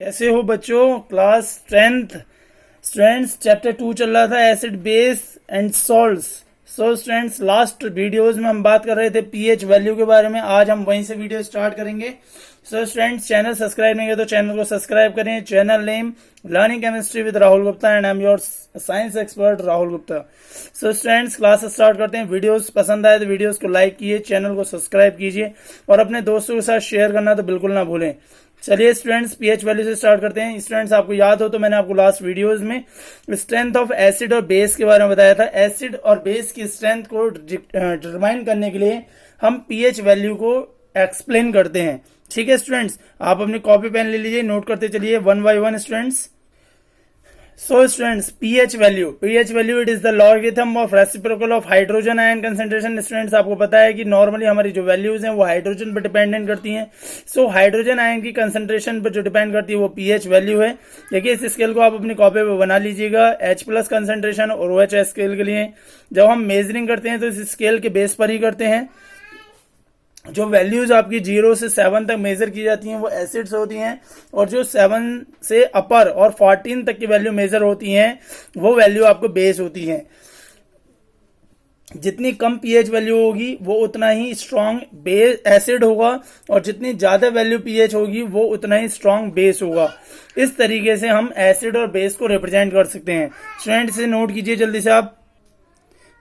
कैसे हो बच्चों? क्लास 10th स्टूडेंट्स, चैप्टर 2 चल रहा था, acid base and salts. So students, last videos में हम बात कर रहे थे पीएच वैल्यू के बारे में। आज हम वहीं से वीडियो स्टार्ट करेंगे। सो स्टूडेंट्स, चैनल सब्सक्राइब नहीं किया तो चैनल को सब्सक्राइब करें। Channel name learning chemistry with Rahul Gupta and I am your science expert Rahul Gupta. So students, class start करते हैं। वीडियोस पसंद आए तो वीडियोस को लाइक कीजिए, चैनल को सब्सक्राइब कीजिए और अपने दोस्तों के साथ शेयर करना तो बिल्कुल ना भूलें। चलिए स्टूडेंट्स, पीएच वैल्यू से स्टार्ट करते हैं। स्टूडेंट्स, आपको याद हो तो मैंने आपको लास्ट वीडियोस में स्ट्रेंथ ऑफ एसिड और बेस के बारे में बताया था। एसिड और बेस की स्ट्रेंथ को डिटरमाइन करने के लिए हम पीएच वैल्यू को एक्सप्लेन करते हैं। ठीक है स्टूडेंट्स, आप अपनी कॉपी पेन ले लीजिए, नोट करते चलिए one by one students. So students, pH value it is the logarithm of reciprocal of hydrogen ion concentration. Students, आपको पता है कि नॉर्मली हमारी जो वैल्यूज हैं वो हाइड्रोजन पर डिपेंडेंट करती हैं। सो हाइड्रोजन आयन की कंसेंट्रेशन पर जो डिपेंड करती है वो पीएच वैल्यू है। देखिए, इस स्केल को आप अपनी कॉपी पे बना लीजिएगा। H+ कंसेंट्रेशन और OH स्केल के लिए जब हम मेजरिंग करते हैं तो इस स्केल के बेस पर ही करते हैं। जो वैल्यूज आपकी 0 से 7 तक मेजर की जाती हैं वो एसिड्स होती हैं, और जो 7 से अपर और 14 तक की वैल्यू मेजर होती हैं वो वैल्यू आपको बेस होती हैं। जितनी कम पीएच वैल्यू होगी वो उतना ही स्ट्रॉन्ग बेस एसिड होगा, और जितनी ज्यादा वैल्यू पीएच होगी वो उतना ही स्ट्रॉन्ग बेस होगा। इस तरीके से हम एसिड और बेस को रिप्रेजेंट कर सकते हैं। स्टूडेंट, इसे नोट कीजिए जल्दी से आप।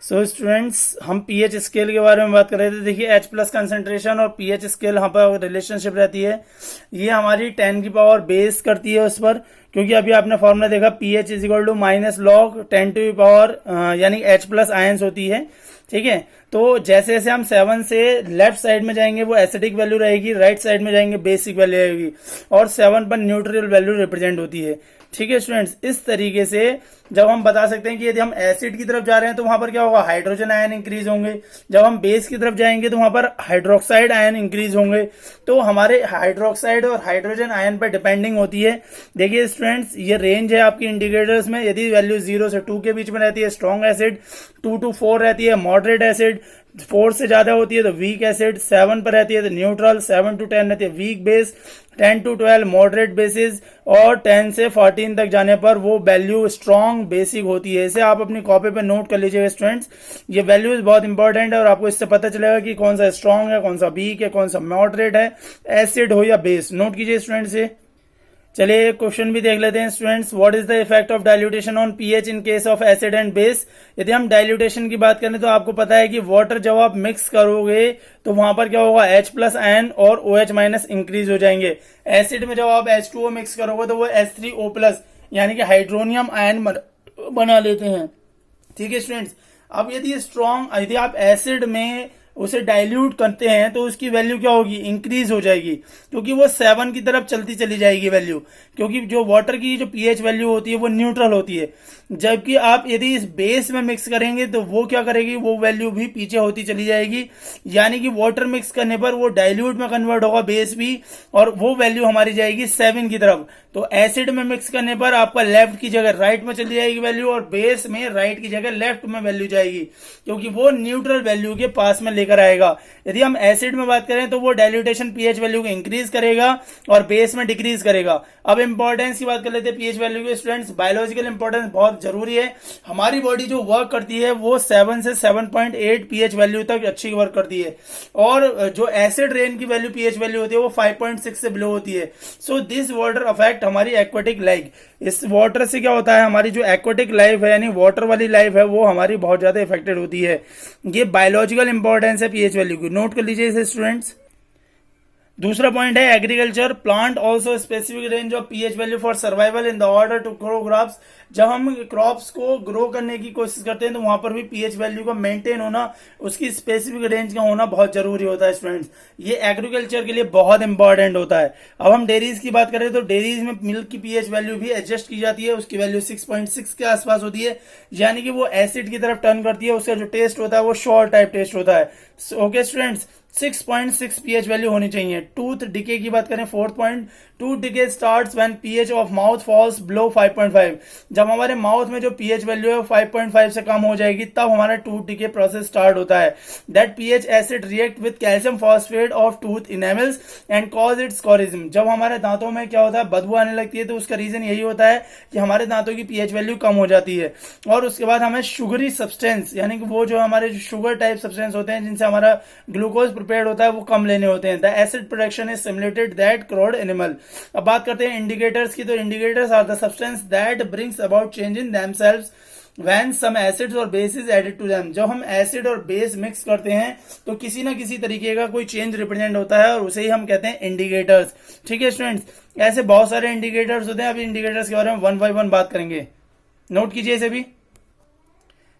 सो स्टूडेंट्स, हम पीएच स्केल के बारे में बात कर रहे थे। देखिए, H+ कंसेंट्रेशन और पीएच स्केल यहाँ पर रिलेशनशिप रहती है। ये हमारी 10 की पावर बेस करती है उस पर, क्योंकि अभी आपने फॉर्मूला देखा pH = -log 10 की पावर यानी H+ आयंस होती है। ठीक है, तो जैसे जैसे हम 7 से लेफ्ट साइड में जाएंगे वो एसिडिक वैल्यू रहेगी, राइट साइड में जाएंगे बेसिक वैल्यू रहेगी, और 7 पर न्यूट्रल वैल्यू रिप्रेजेंट होती है। ठीक है स्टूडेंट्स, इस तरीके से जब हम बता सकते हैं कि यदि हम एसिड की तरफ जा रहे हैं तो वहां पर क्या होगा, हाइड्रोजन आयन इंक्रीज होंगे। जब हम बेस की तरफ जाएंगे तो वहां पर हाइड्रोक्साइड आयन इंक्रीज होंगे। तो हमारे हाइड्रोक्साइड और हाइड्रोजन आयन पर डिपेंडिंग होती है। देखिए स्टूडेंट्स, ये रेंज है आपकी इंडिकेटर्स में। यदि वैल्यू 0 से 2 के बीच में रहती है स्ट्रॉन्ग एसिड, 2 to 4 रहती है मॉडरेट एसिड, 4 से ज्यादा होती है तो वीक एसिड, 7 पर रहती है तो न्यूट्रल, 7 to 10 रहती है weak base, 10 to 12 moderate basis, और 10 से 14 तक जाने पर वो वैल्यू स्ट्रॉन्ग बेसिक होती है। इसे आप अपनी कॉपी पे नोट कर लीजिएगा स्टूडेंट्स। ये वैल्यूज बहुत इंपॉर्टेंट है और आपको इससे पता चलेगा कि कौन सा स्ट्रॉन्ग है, कौन सा वीक है, कौन सा मॉडरेट है, एसिड हो या बेस। नोट कीजिए स्टूडेंट्स ये। चलिए क्वेश्चन भी देख लेते हैं students. What is the effect of dilution on pH in case of acid and base. यदि हम डाइल्यूटेशन की बात करें तो आपको पता है कि वाटर जब आप मिक्स करोगे तो वहां पर क्या होगा, H+ आयन और OH- इंक्रीज हो जाएंगे। एसिड में जब आप H2O मिक्स करोगे तो वो H3O+ यानी कि हाइड्रोनियम आयन बना लेते हैं। ठीक है स्टूडेंट्स, अब यदि आप एसिड में उसे डाइल्यूट करते हैं तो उसकी वैल्यू क्या होगी, इंक्रीज हो जाएगी, क्योंकि वो 7 की तरफ चलती चली जाएगी वैल्यू। क्योंकि जो वाटर की जो पीएच वैल्यू होती है वो न्यूट्रल होती है, जबकि आप यदि इस बेस में मिक्स करेंगे तो वो क्या करेगी, वो वैल्यू भी पीछे होती चली जाएगी। यानी कि वाटर मिक्स करने पर वो डाइल्यूट में कन्वर्ट होगा बेस भी, और वो वैल्यू हमारी जाएगी 7 की तरफ। तो एसिड में मिक्स करने पर आपका लेफ्ट की जगह राइट में चली जाएगी वैल्यू, और बेस में राइट की जगह लेफ्ट में वैल्यू जाएगी, क्योंकि वो न्यूट्रल वैल्यू के पास में लेकर आएगा। यदि हम एसिड में बात करें तो वो डाइल्यूटेशन पीएच वैल्यू को इंक्रीज करेगा और बेस में डिक्रीज करेगा। अब इंपॉर्टेंस की बात कर लेते हैं पीएच वैल्यू के स्टूडेंट्स। बायोलॉजिकल इंपॉर्टेंस बहुत जरूरी है। हमारी बॉडी जो वर्क करती है वो 7 से 7.8 पीएच वैल्यू तक अच्छी वर्क करती है, और जो एसिड रेन की वैल्यू पीएच वैल्यू होती है वो 5.6 से बिलो होती है। सो दिस वाटर अफेक्ट हमारी एक्वेटिक लाइफ। इस वाटर से क्या होता है, हमारी जो एक्वेटिक लाइफ है यानी वाटर वाली लाइफ है वो हमारी बहुत ज्यादा इफेक्टेड होती है। ये बायोलॉजिकल इंपॉर्टेंस है पीएच वैल्यू की, नोट कर लीजिए इसे स्टूडेंट्स। दूसरा पॉइंट है agriculture. Plant also specific range of pH value for survival in the order to grow crops. जब हम क्रॉप्स को ग्रो करने की कोशिश करते हैं तो वहां पर भी पीएच वैल्यू का मेंटेन होना, उसकी स्पेसिफिक रेंज का होना बहुत जरूरी होता है स्टूडेंट्स। ये एग्रीकल्चर के लिए बहुत इंपॉर्टेंट होता है। अब हम डेयरीज की बात करें तो डेयरीज में मिल्क की पीएच वैल्यू भी एडजस्ट की जाती है। उसकी वैल्यू 6.6 के आसपास होती है, यानी कि वो एसिड की तरफ टर्न करती है। उसका जो टेस्ट होता है वो शॉर्ट टाइप टेस्ट होता है। ओके स्टूडेंट्स, 6.6 पीएच वैल्यू होनी चाहिए। टूथ डिके की बात करें, 4th point, tooth decay starts when pH of mouth falls below 5.5। जब हमारे माउथ में जो पीएच वैल्यू है 5.5 से कम हो जाएगी तब हमारा टूथ डिके प्रोसेस स्टार्ट होता है। That pH acid react with calcium phosphate of tooth enamels and cause its corrosion. जब हमारे दांतों में क्या होता है, बदबू आने लगती है, तो उसका रीजन यही होता है कि हमारे दांतों की पीएच वैल्यू कम हो जाती है। और उसके बाद हमें शुगरी सब्सटेंस, यानी कि वो जो हमारे शुगर टाइप सब्सटेंस होते हैं जिनसे हमारा ग्लूकोज प्रिपेयर होता है, वो कम लेने होते हैं। The acid production is stimulated that crowd animal. अब बात करते हैं इंडिकेटर्स की, तो indicators are the substance that brings about change in themselves when some acids or bases added to them. जब हम एसिड और बेस मिक्स करते हैं तो किसी ना किसी तरीके का कोई चेंज रिप्रेजेंट होता है और उसे ही हम कहते हैं इंडिकेटर्स। ठीक है स्टूडेंट्स, ऐसे बहुत सारे इंडिकेटर्स होते हैं। अभी इंडिकेटर्स के बारे में 1 by 1 बात करेंगे, नोट कीजिए इसे भी।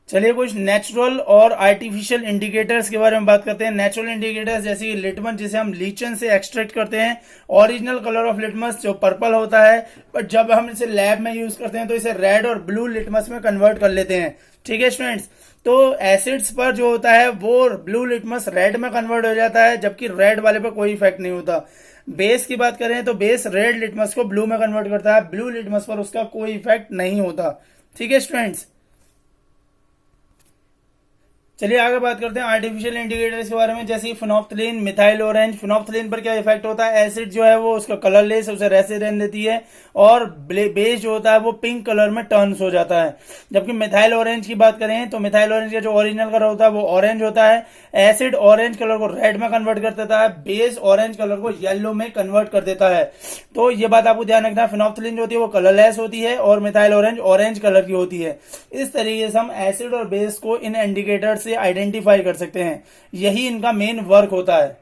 चलिए कुछ नेचुरल और आर्टिफिशियल इंडिकेटर्स के बारे में बात करते हैं। नेचुरल इंडिकेटर्स जैसे कि लिटमस, जिसे हम लीचन से एक्सट्रैक्ट करते हैं। ओरिजिनल कलर ऑफ लिटमस जो पर्पल होता है, बट जब हम इसे लैब में यूज करते हैं तो इसे रेड और ब्लू लिटमस में कन्वर्ट कर लेते हैं। ठीक है स्टूडेंट्स, तो एसिड्स पर जो होता है वो ब्लू लिटमस रेड में कन्वर्ट हो जाता है, जबकि रेड वाले पर कोई इफेक्ट नहीं होता। बेस की बात करें तो बेस रेड लिटमस को ब्लू में कन्वर्ट करता है, ब्लू लिटमस पर उसका कोई इफेक्ट नहीं होता। ठीक है स्टूडेंट्स, चलिए आगे बात करते हैं आर्टिफिशियल इंडिकेटर्स के बारे में, जैसे फिनोप्थलीन, मिथाइल ऑरेंज। फिनोप्थलीन पर क्या इफेक्ट होता है, एसिड जो है वो उसका कलरलेस, उसे वैसे रहने देती है, और बेस जो होता है वो पिंक कलर में टर्न्स हो जाता है। जबकि मिथाइल ऑरेंज की बात करें तो मिथाइल ऑरेंज का जो ओरिजिनल कलर होता है वो ऑरेंज होता है। एसिड ऑरेंज कलर को रेड में कन्वर्ट कर देता है, बेस ऑरेंज कलर को येलो में कन्वर्ट कर देता है। तो ये बात आपको ध्यान रखना है, फिनोप्थलीन जो होती है वो कलरलेस होती है और मिथाइल ऑरेंज ऑरेंज कलर की होती है। इस तरीके से हम एसिड और बेस को इन इंडिकेटर से आइडेंटिफाई कर सकते हैं, यही इनका मेन वर्क होता है।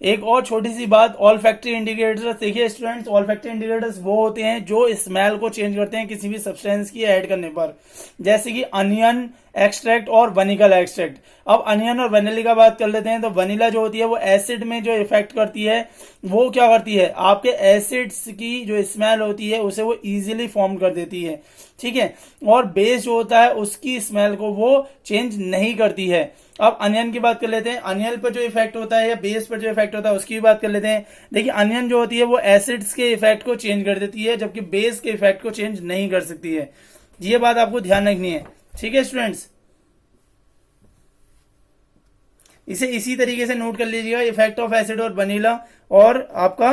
एक और छोटी सी बात, ऑल्फैक्टरी इंडिकेटर्स। देखिए स्टूडेंट्स, ऑल्फैक्टरी इंडिकेटर्स वो होते हैं जो स्मेल को चेंज करते हैं किसी भी सब्सटेंस की ऐड करने पर, जैसे कि अनियन एक्सट्रैक्ट और वनीला एक्सट्रैक्ट। अब अनियन और वनीला का बात कर लेते हैं, तो वनीला जो होती है वो एसिड में जो इफेक्ट करती है, वो क्या करती है, आपके एसिड्स की जो स्मेल होती है उसे वो इजीली फॉर्म कर देती है। ठीक है, और बेस जो होता है उसकी स्मेल को वो चेंज नहीं करती है। अब अनियन की बात कर लेते हैं, अनियन पर जो इफेक्ट होता है या बेस पर जो इफेक्ट होता है उसकी भी बात कर लेते हैं। देखिए अनियन जो होती है वो एसिड्स के इफेक्ट को चेंज कर देती है, जबकि बेस के इफेक्ट को चेंज नहीं कर सकती है। ये बात आपको ध्यान रखनी है। ठीक है स्टूडेंट्स, इसे इसी तरीके से नोट कर लीजिएगा, इफेक्ट ऑफ एसिड और वनीला और आपका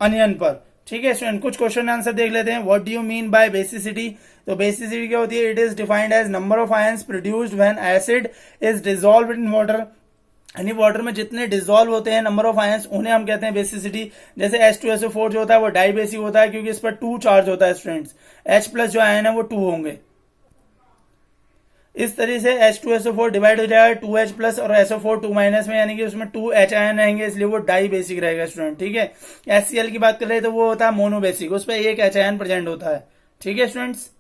अनियन पर। ठीक है स्टूडेंट, कुछ क्वेश्चन आंसर देख लेते हैं। What do you mean by basicity? तो बेसिसिटी क्या होती है, it is defined as number of ions produced when acid is dissolved in water. यानी वाटर में जितने डिसॉल्व होते हैं नंबर ऑफ आयंस, उन्हें हम कहते हैं बेसिसिटी। जैसे H2SO4 जो होता है वो डाई बेसिक होता है क्योंकि इस पर 2 चार्ज होता है स्टूडेंट्स, H+ जो आयन है वो 2 होंगे। इस तरीके से H2SO4 डिवाइड हो जाएगा 2H+ और SO4 2- में, यानी कि उसमें 2H आयन रहेंगे, इसलिए वो डाई बेसिक रहेगा स्टूडेंट। ठीक है, HCl की बात कर रहे हैं तो वो होता है मोनो बेसिक, उस पर एक H आयन प्रेजेंट होता है। ठीक है स्टूडेंट्स,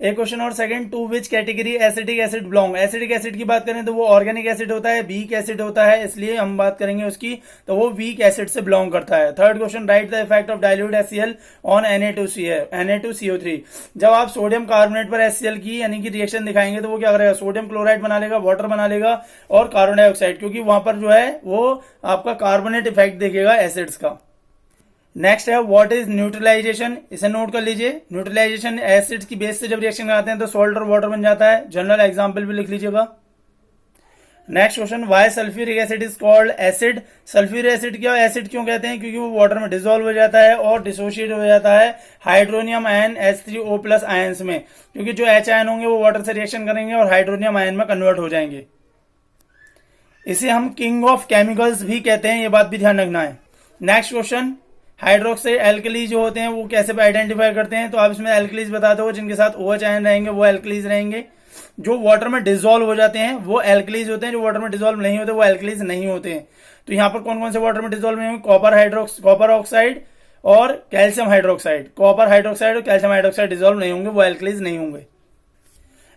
एक क्वेश्चन और second, to which category acidic acid belong? Acidic acid की बात करें तो वो ऑर्गेनिक एसिड होता है, वीक एसिड होता है, इसलिए हम बात करेंगे उसकी, तो वो वीक एसिड से बिलोंग करता है। Third question, right the effect of dilute HCl on Na2CO3। जब आप सोडियम कार्बोनेट पर HCl की यानी कि रिएक्शन दिखाएंगे तो वो क्या करेगा, सोडियम क्लोराइड बना लेगा, वाटर बना लेगा और कार्बन डाइऑक्साइड, क्योंकि वहां पर जो है वो आपका कार्बोनेट इफेक्ट देखेगा एसिड्स का। नेक्स्ट है व्हाट इज न्यूट्रलाइजेशन, इसे नोट कर लीजिए। न्यूट्रलाइजेशन एसिड्स की बेस से जब रिएक्शन कराते हैं तो सॉल्ट और वाटर बन जाता है। जनरल एग्जांपल भी लिख लीजिएगा। Next question, why sulphuric acid is called acid? Sulphuric acid क्या एसिड क्यों कहते हैं? क्योंकि वो वाटर में डिसॉल्व हो जाता है और डिसोशिएट हो जाता है हाइड्रोनियम आयन H3O+ आयंस में, क्योंकि जो H आयन होंगे वो वाटर से रिएक्शन करेंगे और हाइड्रोनियम आयन में कन्वर्ट हो जाएंगे। इसे हम किंग ऑफ केमिकल्स भी कहते हैं, ये बात भी ध्यान रखना है। नेक्स्ट क्वेश्चन, हाइड्रोक्साइड एल्कलीज जो होते हैं वो कैसे आइडेंटिफाई करते हैं? तो आप इसमें एल्कलीज बता दो, जिनके साथ OH आयन रहेंगे वो एल्कलीज रहेंगे। जो वाटर में डिसॉल्व हो जाते हैं वो एल्कलीज होते हैं, जो वाटर में डिसॉल्व नहीं होते वो एल्कलीज नहीं होते हैं। तो यहाँ पर कौन कौन से वाटर में डिसॉल्व नहीं होंगे? कॉपर ऑक्साइड और कैल्शियम हाइड्रोक्साइड। कॉपर हाइड्रोक्साइड और कैल्शियम हाइड्रोक्साइड डिसॉल्व नहीं होंगे, वो एल्कलीज नहीं होंगे।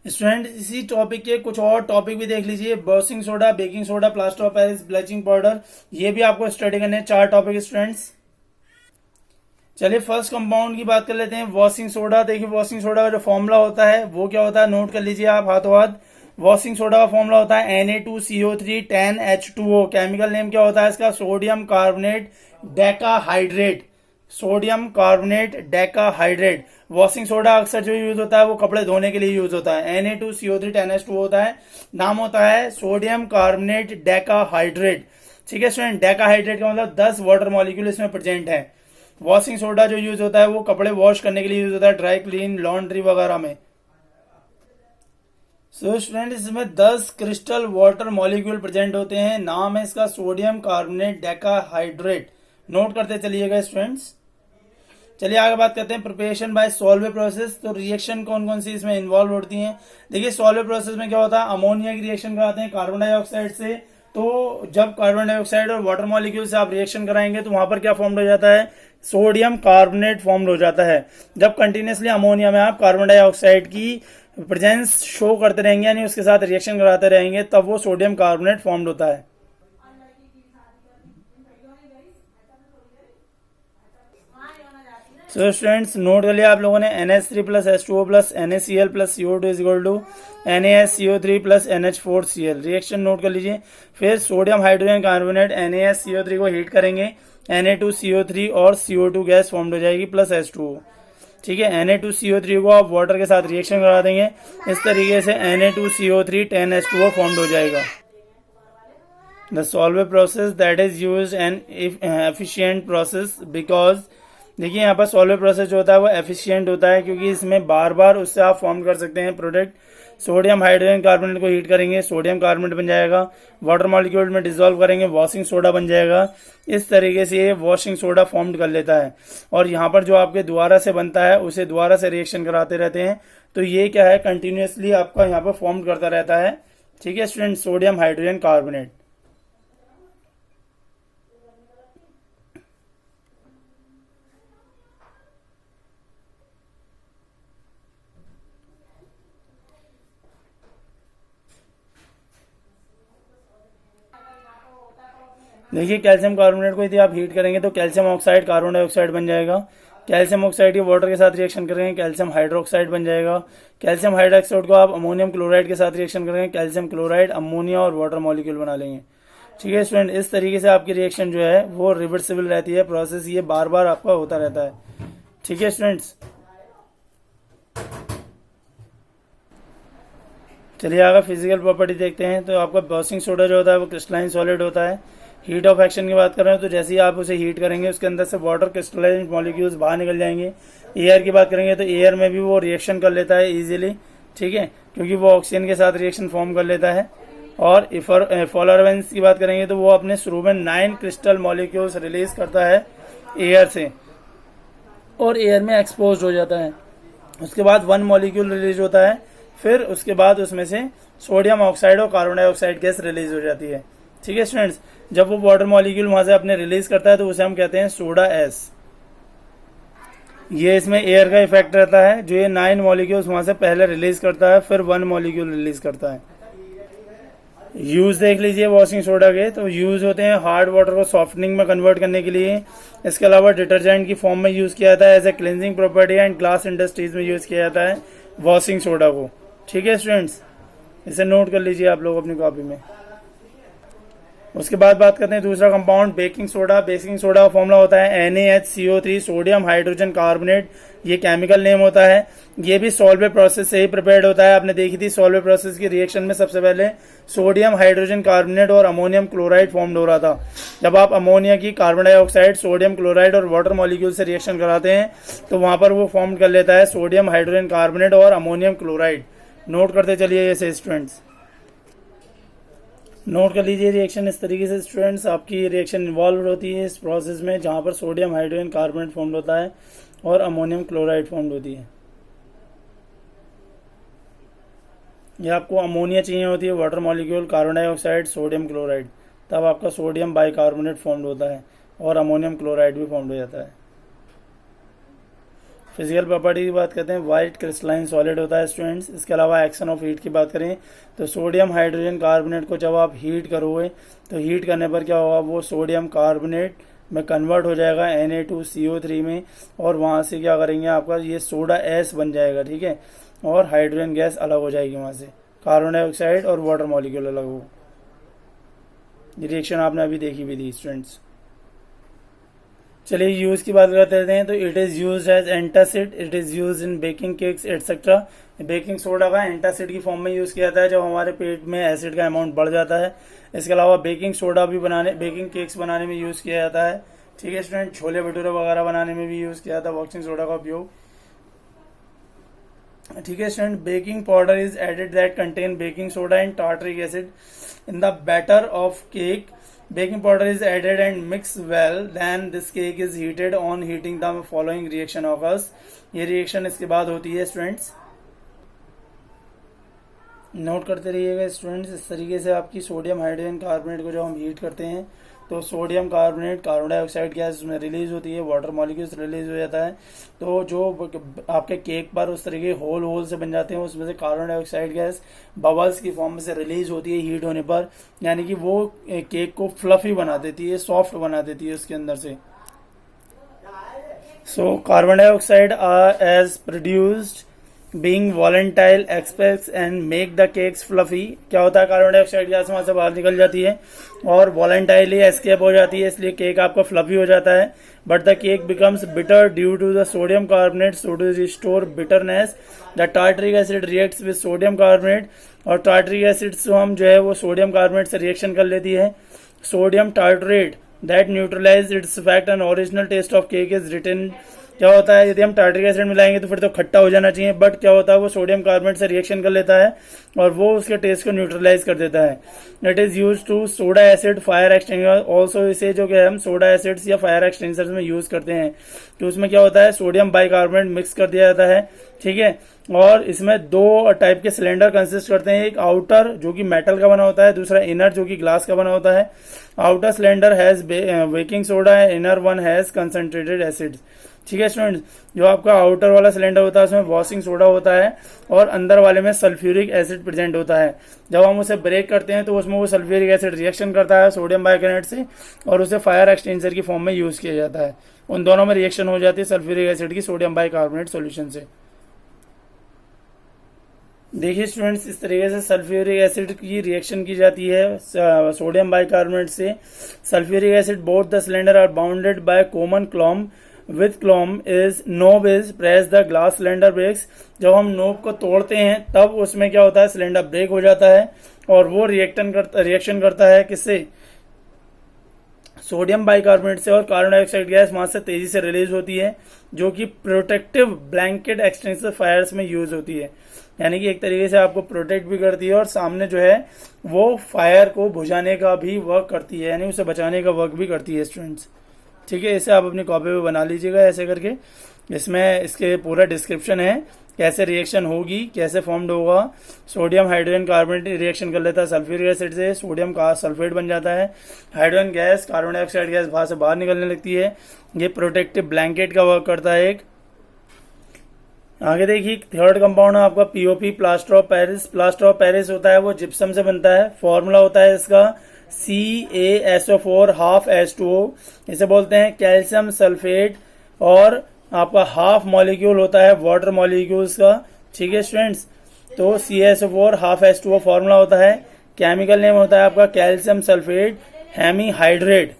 स्टूडेंट, इसी टॉपिक के कुछ और टॉपिक भी देख लीजिए, washing soda, baking soda, plaster of Paris, bleaching powder, ये भी आपको स्टडी करने हैं, 4 टॉपिक स्टूडेंट्स। चलिए फर्स्ट कंपाउंड की बात कर लेते हैं, वॉशिंग सोडा। देखिए वॉशिंग सोडा का जो फॉर्मूला होता है वो क्या होता है, नोट कर लीजिए आप हाथों हाथ। वॉशिंग सोडा का फॉर्मूला होता है Na2CO3 10H2O। केमिकल नेम क्या होता है इसका? Sodium carbonate decahydrate. Sodium carbonate decahydrate. Washing soda अक्सर जो यूज होता है वो कपड़े धोने के लिए यूज होता है। Na2CO3 10H2O होता है, नाम होता है सोडियम कार्बोनेट डेकाहाइड्रेट। ठीक है स्टूडेंट, डेकाहाइड्रेट का मतलब 10 वाटर मॉलिक्यूल इसमें प्रेजेंट है। वॉशिंग सोडा जो यूज होता है वो कपड़े वॉश करने के लिए यूज होता है, ड्राई क्लीन, लॉन्ड्री वगैरह में। सो स्टूडेंट, इसमें 10 क्रिस्टल वाटर मॉलिक्यूल प्रेजेंट होते हैं, नाम है इसका सोडियम कार्बोनेट डेकाहाइड्रेट। नोट करते चलिएगा स्टूडेंट्स। चलिए आगे बात करते हैं प्रिपरेशन बाय सॉल्वे प्रोसेस। तो रिएक्शन कौन कौन सी इसमें इन्वॉल्व होती हैं? देखिए सॉल्वे प्रोसेस में क्या होता है, अमोनिया की रिएक्शन कराते हैं कार्बन डाइऑक्साइड से। तो जब कार्बन डाइऑक्साइड और वाटर मॉलिक्यूल से आप रिएक्शन कराएंगे तो वहां पर क्या फॉर्म हो जाता है? सोडियम कार्बोनेट फॉर्म हो जाता है। जब कंटिन्यूसली अमोनिया में आप कार्बन डाइऑक्साइड की प्रेजेंस शो करते रहेंगे, यानी उसके साथ रिएक्शन कराते रहेंगे, तब वो सोडियम कार्बोनेट फॉर्म होता है। सो स्टूडेंट्स, नोट कर लिया आप लोगों ने, NH3 plus H2O plus NaCl plus CO2 is equal to NaSCO3 plus NH4Cl। Reaction नोट कर लीजिए। फिर सोडियम हाइड्रोजन कार्बोनेट NaSCO3 को हीट करेंगे, Na2CO3 और CO2 गैस फॉर्म हो जाएगी प्लस H2O। ठीक है, Na2CO3 को आप वाटर के साथ रिएक्शन करा देंगे, इस तरीके से Na2CO3 10H2O फॉर्म हो जाएगा। The Solvay process that is use N efficient process because, देखिए यहाँ पर सॉल्वे प्रोसेस जो होता है वो एफिशिएंट होता है क्योंकि इसमें बार बार उससे आप फॉर्म कर सकते हैं प्रोडक्ट। सोडियम हाइड्रोजन कार्बोनेट को हीट करेंगे, सोडियम कार्बोनेट बन जाएगा, वाटर मॉलिक्यूल में डिसॉल्व करेंगे, वॉशिंग सोडा बन जाएगा। इस तरीके से ये वॉशिंग सोडा फॉर्म कर लेता है। और यहाँ पर जो आपके दोबारा से बनता है उसे दोबारा से रिएक्शन कराते रहते हैं, तो ये क्या है, कंटिन्यूसली आपका यहाँ पर फॉर्म करता रहता है। ठीक है स्टूडेंट, सोडियम हाइड्रोजन कार्बोनेट। देखिए कैल्शियम कार्बोनेट को यदि आप हीट करेंगे तो कैल्शियम ऑक्साइड कार्बन डाइऑक्साइड बन जाएगा। कैल्शियम ऑक्साइड के वाटर के साथ रिएक्शन करेंगे, कैल्शियम हाइड्रोक्साइड बन जाएगा। कैल्शियम हाइड्रोक्साइड को आप अमोनियम क्लोराइड के साथ रिएक्शन करेंगे, कैल्शियम क्लोराइड, अमोनिया और वाटर मॉलिक्यूल बना लेंगे। ठीक है स्टूडेंट, इस तरीके से आपकी रिएक्शन जो है वो रिवर्सिबल रहती है प्रोसेस, ये बार बार आपका होता रहता है। ठीक है स्टूडेंट्स, चलिए आगे फिजिकल प्रॉपर्टी देखते हैं। तो आपका वॉशिंग सोडा जो होता है वो क्रिस्टलाइन सॉलिड होता है। हीट ऑफ एक्शन की बात कर रहे हैं तो जैसे ही आप उसे हीट करेंगे उसके अंदर से वाटर क्रिस्टलाइन मॉलिक्यूल्स बाहर निकल जाएंगे। एयर की बात करेंगे तो एयर में भी वो रिएक्शन कर लेता है इजीली, ठीक है, क्योंकि वो ऑक्सीजन के साथ रिएक्शन फॉर्म कर लेता है। और फॉलोरेंस की बात करेंगे तो वो अपने शुरू में 9 क्रिस्टल मॉलिक्यूल्स रिलीज करता है एयर से और एयर में एक्सपोज हो जाता है। उसके बाद 1 मॉलिक्यूल रिलीज होता है, फिर उसके बाद उसमें से सोडियम ऑक्साइड और कार्बन डाइऑक्साइड गैस रिलीज हो जाती है। ठीक है स्टूडेंट्स, जब वो वाटर मॉलिक्यूल वहां से अपने रिलीज करता है तो उसे हम कहते हैं सोडा एस। ये इसमें एयर का इफेक्ट रहता है, जो ये 9 मॉलिक्यूल्स वहां से पहले रिलीज करता है, फिर 1 मॉलिक्यूल रिलीज करता है। यूज देख लीजिए वॉशिंग सोडा के, तो यूज होते हैं हार्ड वाटर को सॉफ्टनिंग में कन्वर्ट करने के लिए। इसके अलावा डिटर्जेंट की फॉर्म में यूज किया जाता है, as a cleansing property and glass industries में यूज किया जाता है वॉशिंग सोडा को। ठीक है स्टूडेंट्स, इसे नोट कर लीजिए आप लोग अपनी कॉपी में। उसके बाद बात करते हैं दूसरा compound baking soda. Baking soda का फॉर्मूला होता है NaHCO3 सोडियम हाइड्रोजन कार्बोनेट, ये केमिकल नेम होता है। ये भी सॉल्वे प्रोसेस से ही प्रिपेयर्ड होता है। आपने देखी थी सॉल्वे प्रोसेस की रिएक्शन में सबसे पहले सोडियम हाइड्रोजन कार्बोनेट और अमोनियम क्लोराइड फॉर्म हो रहा था। जब आप अमोनिया की कार्बन डाइऑक्साइड, सोडियम क्लोराइड और वाटर मॉलिक्यूल से रिएक्शन कराते हैं तो वहां पर वो फॉर्म कर लेता है सोडियम हाइड्रोजन कार्बोनेट और अमोनियम क्लोराइड। नोट करते चलिए ऐसे स्टूडेंट्स, नोट कर लीजिए रिएक्शन इस तरीके से स्टूडेंट्स। आपकी रिएक्शन इन्वॉल्व होती है इस प्रोसेस में जहां पर सोडियम हाइड्रोजन कार्बोनेट फॉर्म होता है और अमोनियम क्लोराइड फॉर्म होती है। ये आपको अमोनिया चाहिए होती है, water molecule, carbon dioxide, sodium chloride, तब आपका सोडियम बाइकार्बोनेट फॉर्म होता है और अमोनियम क्लोराइड भी फॉर्म हो जाता है। फिजिकल प्रॉपर्टी की बात करते हैं, वाइट क्रिस्टलाइन सॉलिड होता है स्टूडेंट्स। इसके अलावा एक्शन ऑफ हीट की बात करें तो सोडियम हाइड्रोजन कार्बोनेट को जब आप हीट करोगे तो हीट करने पर क्या होगा, वो सोडियम कार्बोनेट में कन्वर्ट हो जाएगा Na2CO3 में, और वहाँ से क्या करेंगे आपका ये सोडा एस बन जाएगा। ठीक है, और हाइड्रोजन गैस अलग हो जाएगी वहाँ से। कार्बन डाइऑक्साइड और वाटर मॉलिक्यूल अलग हो। ये रिएक्शन आपने अभी देखी भी थी स्टूडेंट्स। चलिए यूज की बात करते हैं। तो it is use as antacid, it is use in baking cakes etcetera. Baking soda का एंटासिड की फॉर्म में यूज किया जाता है जब हमारे पेट में एसिड का अमाउंट बढ़ जाता है। इसके अलावा बेकिंग सोडा भी बेकिंग केक्स बनाने में यूज किया जाता है। ठीक है स्टूडेंट, छोले भटूरे वगैरह बनाने में भी यूज किया जाता है बेकिंग सोडा का उपयोग। ठीक है student, baking powder is added that contain baking soda and tartaric acid in the batter of cake. Baking powder is added and mixed well. Then this cake is heated. On heating, the following reaction occurs. ये reaction इसके बाद होती है students, note करते रहिएगा students. इस तरीके से आपकी सोडियम हाइड्रोजन कार्बोनेट को जब हम हीट करते हैं तो sodium carbonate, carbon dioxide gas उसमें रिलीज होती है, वाटर मॉलिक्यूल्स रिलीज हो जाता है। तो जो आपके केक पर उस तरीके होल से बन जाते हैं, उसमें से कार्बन डाइऑक्साइड गैस बबल्स की फॉर्म में से रिलीज होती है हीट होने पर, यानी कि वो केक को फ्लफी बना देती है, सॉफ्ट बना देती है उसके अंदर से। So carbon dioxide are as produced being volatile expects and make the cakes fluffy. क्या होता है, कार्बन डाइऑक्साइड गैस वहां से बाहर निकल जाती है और वॉलेंटाइली एस्केप हो जाती है, इसलिए केक आपका फ्लफी हो जाता है। But the cake becomes bitter due to the sodium carbonate, so to restore bitterness the tartaric acid reacts with sodium carbonate. और टार्टरिक एसिड से हम जो है वो सोडियम कार्बोनेट से रिएक्शन कर लेती है। Sodium tartrate that neutralise its effect and original taste of cake is retained. क्या होता है, यदि हम टार्टरिक एसिड मिलाएंगे तो फिर तो खट्टा हो जाना चाहिए, बट क्या होता है वो सोडियम कार्बोनेट से रिएक्शन कर लेता है और वो उसके टेस्ट को न्यूट्रलाइज कर देता है। It is use to soda acid fire extinguisher also. इसे जो कि हम सोडा एसिड्स या फायर एक्सटिंग्विशर्स में यूज करते हैं। तो उसमें क्या होता है, सोडियम बाइकार्बोनेट मिक्स कर दिया जाता है। ठीक है, और इसमें दो टाइप के सिलेंडर कंसिस्ट करते हैं, एक आउटर जो कि मेटल का बना होता है, दूसरा इनर जो कि ग्लास का बना होता है। Outer cylinder has baking soda है, inner one has concentrated acid. ठीक है स्टूडेंट्स, जो आपका आउटर वाला सिलेंडर होता है उसमें वॉशिंग सोडा होता है और अंदर वाले में सल्फ्यूरिक एसिड प्रेजेंट होता है। जब हम उसे ब्रेक करते हैं तो उसमें वो सल्फ्यूरिक एसिड रिएक्शन करता है सोडियम बाइकार्बोनेट से और उसे फायर एक्सटिंग्विशर की फॉर्म में यूज किया जाता है। उन दोनों में रिएक्शन हो जाती है सल्फ्यूरिक एसिड की सोडियम बाइकार्बोनेट सॉल्यूशन से। देखिए स्टूडेंट्स, इस तरीके से सल्फ्यूरिक एसिड की रिएक्शन की जाती है सोडियम बाइकार्बोनेट से। Sulphuric acid both the cylinder are bounded by common clamp with clamp is knob is press the glass cylinder breaks. जब हम नोब को तोड़ते हैं तब उसमें क्या होता है, सिलेंडर ब्रेक हो जाता है और वो रिएक्शन करता है किससे, सोडियम बाइकार्बोनेट से, और कार्बन डाइऑक्साइड गैस वहां से तेजी से रिलीज होती है जो कि प्रोटेक्टिव ब्लैंकेट एक्सटेंसिव फायर्स में यूज होती है। यानी कि एक तरीके से आपको प्रोटेक्ट भी करती है और सामने जो है वो फायर को बुझाने का भी वर्क करती है, यानी उसे बचाने का वर्क भी करती है स्टूडेंट्स। ठीक है, इसे आप अपनी कॉपी पे बना लीजिएगा ऐसे करके। इसमें इसके पूरा डिस्क्रिप्शन है, कैसे रिएक्शन होगी, कैसे फॉर्म्ड होगा। सोडियम हाइड्रोजन कार्बोनेट रिएक्शन कर लेता है सल्फ्यूरिक एसिड से, सोडियम का सल्फेट बन जाता है, hydrogen gas, carbon dioxide gas बाहर से बाहर निकलने लगती है। ये प्रोटेक्टिव ब्लैंकेट का वर्क करता है एक। आगे देखिए, थर्ड कंपाउंड है आपका POP, plaster of Paris. Plaster of Paris होता है वो जिप्सम से बनता है। फॉर्मूला होता है इसका CaSO4 हाफ H2O। इसे बोलते हैं कैल्शियम सल्फेट और आपका हाफ मॉलिक्यूल होता है वाटर मॉलिक्यूल्स का। ठीक है स्टूडेंट्स, तो CaSO4 हाफ H2O फॉर्मूला होता है। केमिकल नेम होता है आपका कैल्शियम सल्फेट हेमीहाइड्रेट।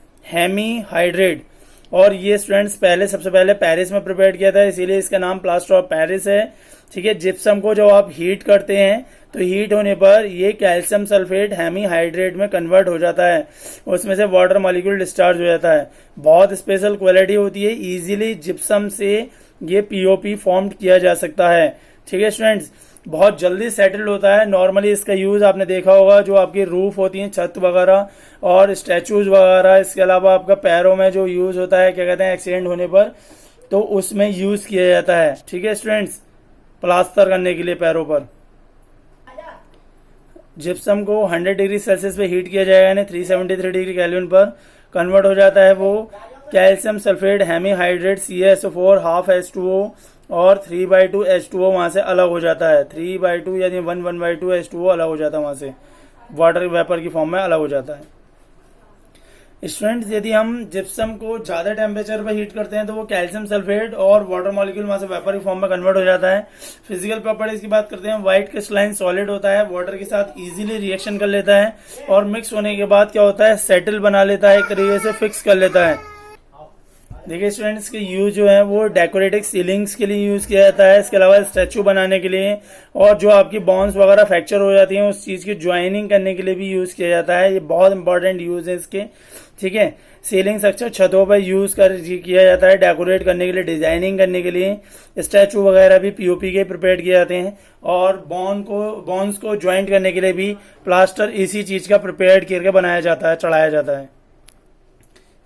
और ये स्टूडेंट्स सबसे पहले पेरिस में प्रिपेयर किया था, इसीलिए इसका नाम प्लास्टर ऑफ पेरिस है। ठीक है, जिप्सम को जब आप हीट करते हैं तो हीट होने पर ये कैल्शियम सल्फेट हेमीहाइड्रेट में कन्वर्ट हो जाता है, उसमें से वाटर मॉलिक्यूल डिस्चार्ज हो जाता है। बहुत स्पेशल क्वालिटी होती है, इजीली जिप्सम से ये पीओपी फॉर्म किया जा सकता है। ठीक है स्टूडेंट्स, बहुत जल्दी सेटल्ड होता है। नॉर्मली इसका यूज आपने देखा होगा, जो आपकी रूफ होती है, छत वगैरह और स्टैचूज वगैरह, इसके अलावा आपका पैरों में जो यूज होता है, क्या कहते हैं, एक्सीडेंट होने पर, तो उसमें यूज किया जाता है। ठीक है स्टूडेंट्स, प्लास्टर करने के लिए पैरों पर। जिप्सम को 100 डिग्री सेल्सियस पे हीट किया जाएगा, यानी 373 डिग्री केल्विन पर कन्वर्ट हो जाता है वो calcium sulphate hemihydrate CaSO4 half H2O और 3/2 H2O वहां से अलग हो जाता है। 3/2 यानी 1/2 H2O अलग हो जाता है, वहां से वाटर वेपर की फॉर्म में अलग हो जाता है। स्टूडेंट्स यदि हम जिप्सम को ज्यादा टेम्परेचर पर हीट करते हैं तो वो कैल्शियम सल्फेट और वाटर मॉलिक्यूल वहां से वेपर फॉर्म में कन्वर्ट हो जाता है। फिजिकल प्रॉपर्टीज की बात करते हैं, व्हाइट क्रिस्टलाइन सॉलिड होता है, वाटर के साथ इजीली रिएक्शन कर लेता है और मिक्स होने के बाद क्या होता है, सेटल बना लेता है, एक तरीके से फिक्स कर लेता है। देखिए स्टूडेंट्स, इसके यूज जो है वो डेकोरेटिव सीलिंग्स के लिए यूज किया जाता है, इसके अलावा स्टैचू बनाने के लिए, और जो आपकी बॉन्स वगैरह फ्रैक्चर हो जाती हैं उस चीज की ज्वाइनिंग करने के लिए भी यूज किया जाता है। ये बहुत इंपॉर्टेंट यूज है इसके, ठीक है। सीलिंग स्ट्रक्चर छतों पर यूज किया जाता है डेकोरेट करने के लिए, डिजाइनिंग करने के लिए। स्टैचू वगैरह भी पीओपी के प्रिपेयर किए जाते हैं, और बॉन्स को ज्वाइंट करने के लिए भी प्लास्टर इसी चीज का प्रिपेयर करके बनाया जाता है, चढ़ाया जाता है।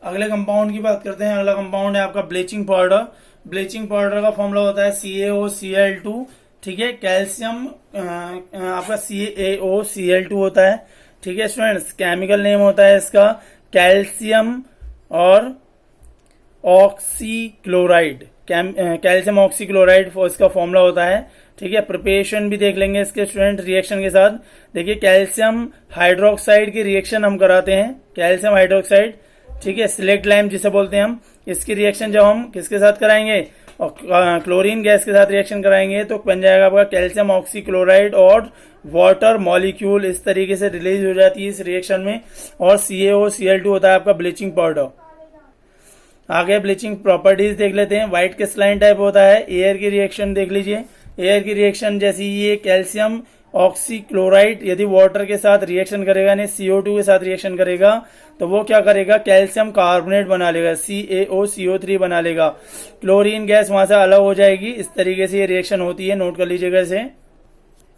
अगले कंपाउंड की बात करते हैं। अगला कंपाउंड है आपका ब्लीचिंग पाउडर। ब्लीचिंग पाउडर का फॉर्मूला होता है CaOCl2, ठीक है। कैल्शियम आपका CaOCl2 होता है, ठीक है स्टूडेंट्स। केमिकल नेम होता है इसका कैल्शियम और ऑक्सीक्लोराइड, कैल्शियम ऑक्सीक्लोराइड इसका फॉर्मूला होता है, ठीक है। प्रिपरेशन भी देख लेंगे इसके स्टूडेंट रिएक्शन के साथ। देखिए कैल्शियम हाइड्रोक्साइड की रिएक्शन हम कराते हैं, कैल्शियम हाइड्रोक्साइड, ठीक है, सिलेक्ट लाइम जिसे बोलते हैं हम। इसकी रिएक्शन जब हम किसके साथ कराएंगे, और क्लोरीन गैस के साथ रिएक्शन कराएंगे तो बन जाएगा आपका कैल्शियम ऑक्सीक्लोराइड और वाटर मॉलिक्यूल, इस तरीके से रिलीज हो जाती है इस रिएक्शन में, और CaOCl2 होता है आपका ब्लीचिंग पाउडर। आगे ब्लीचिंग प्रॉपर्टीज देख लेते हैं। व्हाइट क्रिस्टलाइन टाइप होता है। एयर की रिएक्शन देख लीजिए, एयर की रिएक्शन जैसी ये कैल्शियम ऑक्सीक्लोराइड यदि वाटर के साथ रिएक्शन करेगा, यानी CO2 के साथ रिएक्शन करेगा तो वो क्या करेगा, कैल्शियम कार्बोनेट बना लेगा, CaOCO3 बना लेगा। क्लोरीन गैस वहां से अलग हो जाएगी। इस तरीके से ये रिएक्शन होती है, नोट कर लीजिएगा इसे।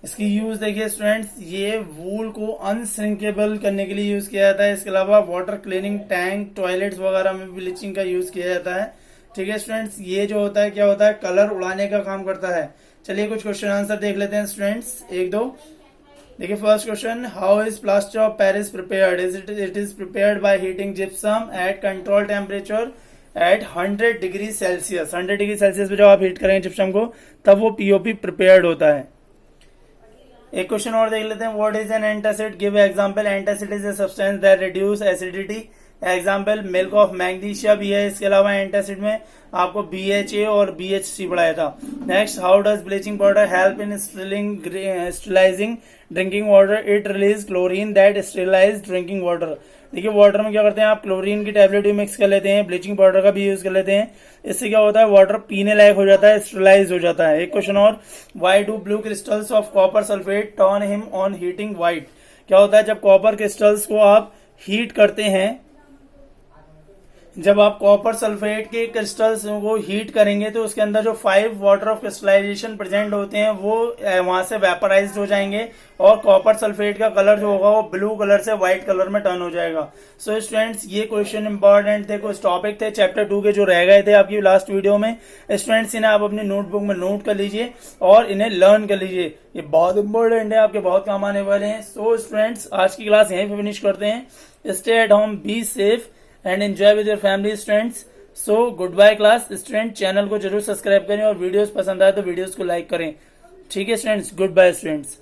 इसकी यूज देखिए स्टूडेंट्स, ये वूल को अनश्रिंकेबल करने के लिए यूज किया जाता है। इसके अलावा वाटर क्लीनिंग टैंक, टॉयलेट्स वगैरह में ब्लीचिंग का यूज किया जाता है, ठीक है स्टूडेंट्स। ये जो होता है क्या होता है, कलर उड़ाने का काम करता है। चलिए कुछ क्वेश्चन आंसर देख लेते हैं स्टूडेंट्स, एक दो। देखिए first question, how is plaster of Paris prepared? It is prepared by heating gypsum at control temperature at 100 degree Celsius. 100 degree Celsius पे जब आप हीट करेंगे जिप्सम को तब वो पीओपी प्रिपेयर्ड होता है। एक क्वेश्चन और देख लेते हैं, what is an antacid? Give example. Antacid is a substance that reduce acidity. Example milk of magnesia भी है। इसके अलावा एंटासिड में आपको BHA और BHC पढ़ाया था। Next, how does bleaching powder help in sterilising drinking water? It release chlorine that sterilise drinking water. देखिए वाटर में क्या करते हैं आप, क्लोरीन की टैबलेट भी मिक्स कर लेते हैं, ब्लीचिंग पाउडर का भी यूज कर लेते हैं। इससे क्या होता है, वाटर पीने लायक हो जाता है, स्टरलाइज हो जाता है। एक क्वेश्चन और, why do blue crystals of copper sulphate turn him on heating white? क्या होता है, जब कॉपर क्रिस्टल्स को आप हीट करते हैं, जब आप कॉपर सल्फेट के क्रिस्टल्स को हीट करेंगे तो उसके अंदर जो 5 वाटर ऑफ क्रिस्टलाइजेशन प्रेजेंट होते हैं वो वहां से वेपराइज हो जाएंगे और कॉपर सल्फेट का कलर जो होगा वो ब्लू कलर से व्हाइट कलर में टर्न हो जाएगा। सो स्टूडेंट्स ये क्वेश्चन इंपॉर्टेंट थे, कुछ टॉपिक थे चैप्टर 2 के जो रह गए थे आपकी लास्ट वीडियो में। स्टूडेंट्स इन्हें आप अपनी नोटबुक में नोट कर लीजिए और इन्हें लर्न कर लीजिए, ये बहुत इंपॉर्टेंट है, आपके बहुत काम आने वाले हैं। सो स्टूडेंट्स आज की क्लास यहीं पे फिनिश करते हैं। Stay at home, be safe and enjoy with your family students. So goodbye class student, channel को जरूर सब्सक्राइब करें और वीडियोस पसंद आए तो वीडियोस को लाइक करें, ठीक है स्टूडेंट्स। Good bye students.